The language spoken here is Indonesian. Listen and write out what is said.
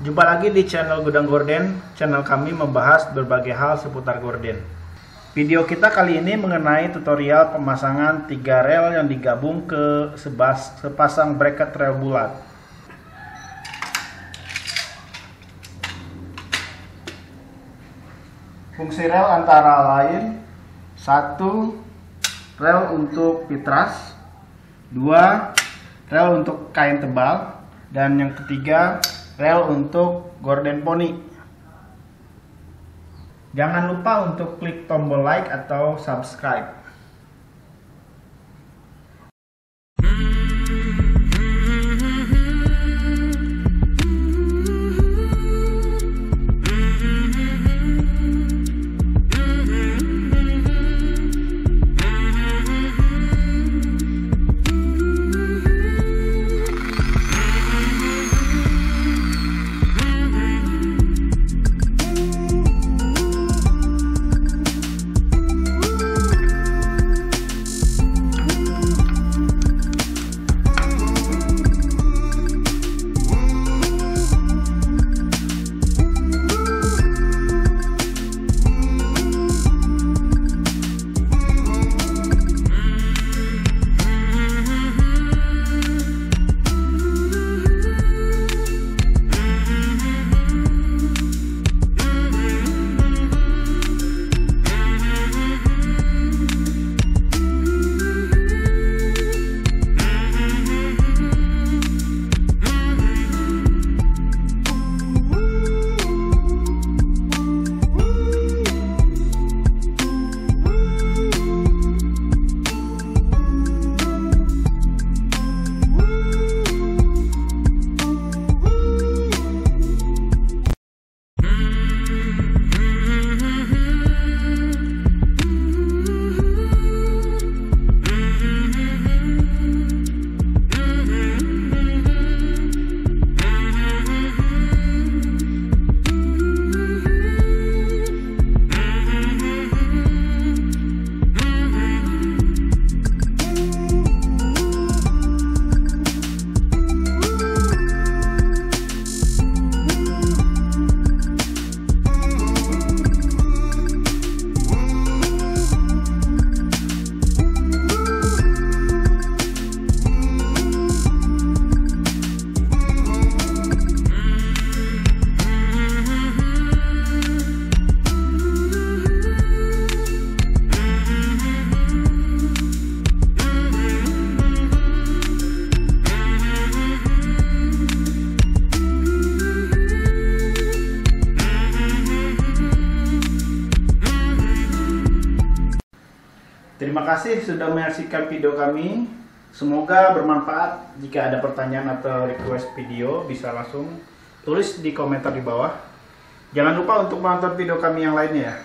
Jumpa lagi di channel Gudang Gorden. Channel kami membahas berbagai hal seputar gorden. Video kita kali ini mengenai tutorial pemasangan 3 rel yang digabung ke sepasang bracket rel bulat. Fungsi rel antara lain: 1. Rel untuk pitras, 2. Rel untuk kain tebal, dan yang ketiga, rel untuk gorden poni. Jangan lupa untuk klik tombol like atau subscribe. Terima kasih sudah menyaksikan video kami. Semoga bermanfaat. Jika ada pertanyaan atau request video, bisa langsung tulis di komentar di bawah. Jangan lupa untuk menonton video kami yang lainnya ya.